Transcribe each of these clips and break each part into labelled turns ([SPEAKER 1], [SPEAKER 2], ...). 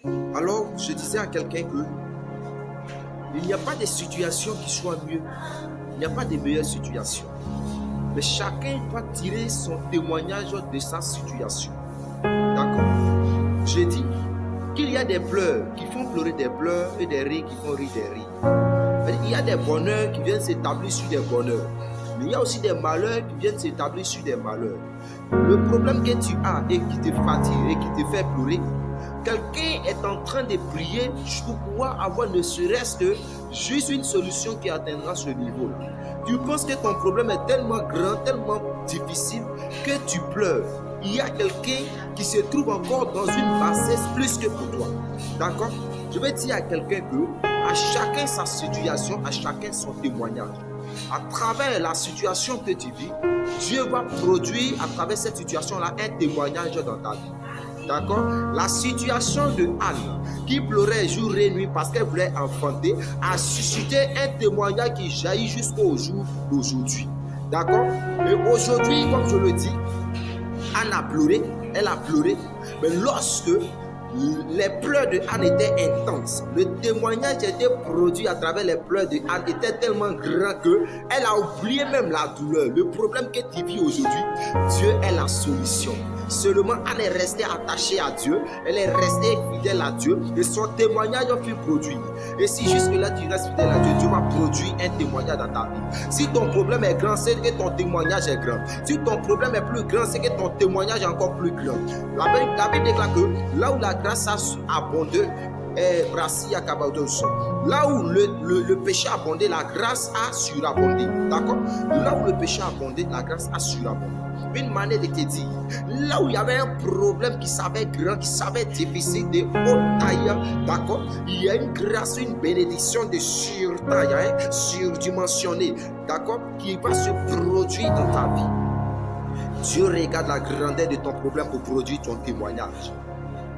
[SPEAKER 1] Alors, je disais à quelqu'un que il n'y a pas de situation qui soit mieux. Il n'y a pas de meilleure situation. Mais chacun doit tirer son témoignage de sa situation. D'accord? J'ai dit qu'il y a des pleurs qui font pleurer des pleurs et des rires qui font rire des rires. Il y a des bonheurs qui viennent s'établir sur des bonheurs. Mais il y a aussi des malheurs qui viennent s'établir sur des malheurs. Le problème que tu as et qui te fatigue et qui te fait pleurer, quelqu'un est en train de prier pour pouvoir avoir ne serait-ce que juste une solution qui atteindra ce niveau-là. Tu penses que ton problème est tellement grand, tellement difficile que tu pleures. Il y a quelqu'un qui se trouve encore dans une bassesse plus que pour toi. D'accord? Je vais dire à quelqu'un que à chacun sa situation, à chacun son témoignage. À travers la situation que tu vis, Dieu va produire à travers cette situation-là un témoignage dans ta vie. D'accord? La situation de Anne, qui pleurait jour et nuit parce qu'elle voulait enfanter, a suscité un témoignage qui jaillit jusqu'au jour d'aujourd'hui. D'accord? Et aujourd'hui, comme je le dis, Anne a pleuré, elle a pleuré, mais lorsque les pleurs de Anne étaient intenses, le témoignage était produit à travers les pleurs de Anne était tellement grand qu'elle a oublié même la douleur. Le problème que tu vis aujourd'hui, Dieu est la solution. Seulement, Anne est restée attachée à Dieu, elle est restée fidèle à Dieu et son témoignage fut produit. Et si jusque-là tu restes fidèle à Dieu, Dieu va produire un témoignage dans ta vie. Si ton problème est grand, c'est que ton témoignage est grand. Si ton problème est plus grand, c'est que ton témoignage est encore plus grand. La Bible déclare que là où la grâce a abondé, là où le péché a abondé, la grâce a surabondé. D'accord? Là où le péché a abondé, la grâce a surabondé. Une manière de te dire, là où il y avait un problème qui s'avait grand, qui s'avait difficile, de haute taille, d'accord, il y a une grâce, une bénédiction de surtaille, surdimensionnée, d'accord, qui va se produire dans ta vie. Dieu regarde la grandeur de ton problème pour produire ton témoignage.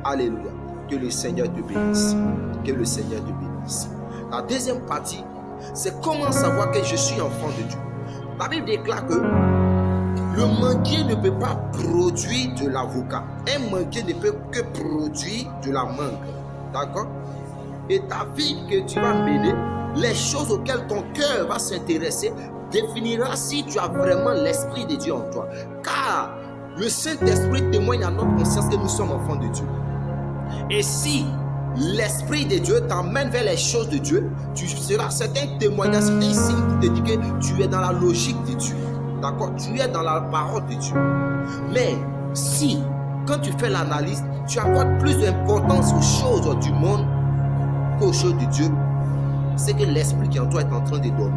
[SPEAKER 1] Alléluia. Que le Seigneur te bénisse. Que le Seigneur te bénisse. La deuxième partie, c'est comment savoir que je suis enfant de Dieu. La Bible déclare que le manguier ne peut pas produire de l'avocat. Un manguier ne peut que produire de la mangue. D'accord? Et ta vie que tu vas mener, les choses auxquelles ton cœur va s'intéresser, définira si tu as vraiment l'Esprit de Dieu en toi. Car le Saint-Esprit témoigne à notre conscience que nous sommes enfants de Dieu. Et si l'Esprit de Dieu t'emmène vers les choses de Dieu, c'est un témoignage, c'est un signe qui te dit que tu es dans la logique de Dieu. D'accord? Tu es dans la parole de Dieu. Mais si, quand tu fais l'analyse, tu accordes plus d'importance aux choses du monde qu'aux choses de Dieu, c'est que l'esprit qui en toi est en train de dormir.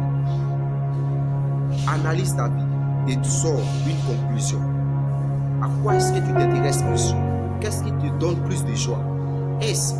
[SPEAKER 1] Analyse ta vie et tu sors une conclusion. À quoi est-ce que tu t'intéresses plus? Qu'est-ce qui te donne plus de joie? Est-ce